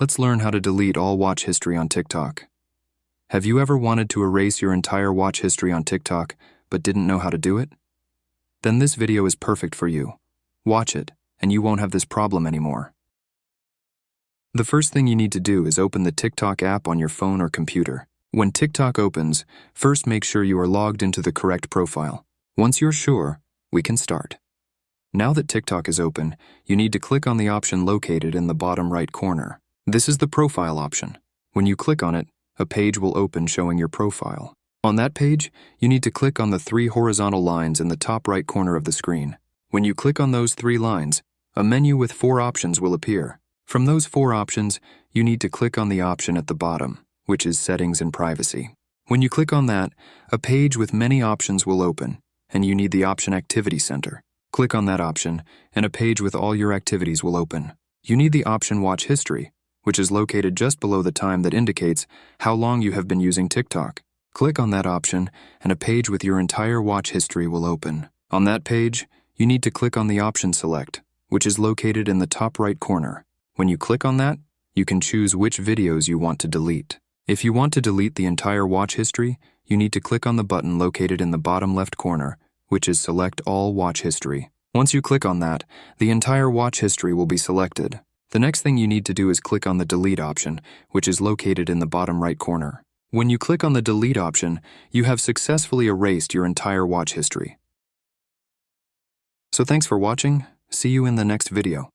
Let's learn how to delete all watch history on TikTok. Have you ever wanted to erase your entire watch history on TikTok, but didn't know how to do it? Then this video is perfect for you. Watch it, and you won't have this problem anymore. The first thing you need to do is open the TikTok app on your phone or computer. When TikTok opens, first make sure you are logged into the correct profile. Once you're sure, we can start. Now that TikTok is open, you need to click on the option located in the bottom right corner. This is the profile option. When you click on it, a page will open showing your profile. On that page, you need to click on the 3 horizontal lines in the top right corner of the screen. When you click on those 3 lines, a menu with 4 options will appear. From those 4 options, you need to click on the option at the bottom, which is Settings and Privacy. When you click on that, a page with many options will open, and you need the option Activity Center. Click on that option, and a page with all your activities will open. You need the option Watch History, which is located just below the time that indicates how long you have been using TikTok. Click on that option, and a page with your entire watch history will open. On that page, you need to click on the option Select, which is located in the top right corner. When you click on that, you can choose which videos you want to delete. If you want to delete the entire watch history, you need to click on the button located in the bottom left corner, which is Select All Watch History. Once you click on that, the entire watch history will be selected. The next thing you need to do is click on the Delete option, which is located in the bottom right corner. When you click on the Delete option, you have successfully erased your entire watch history. So thanks for watching. See you in the next video.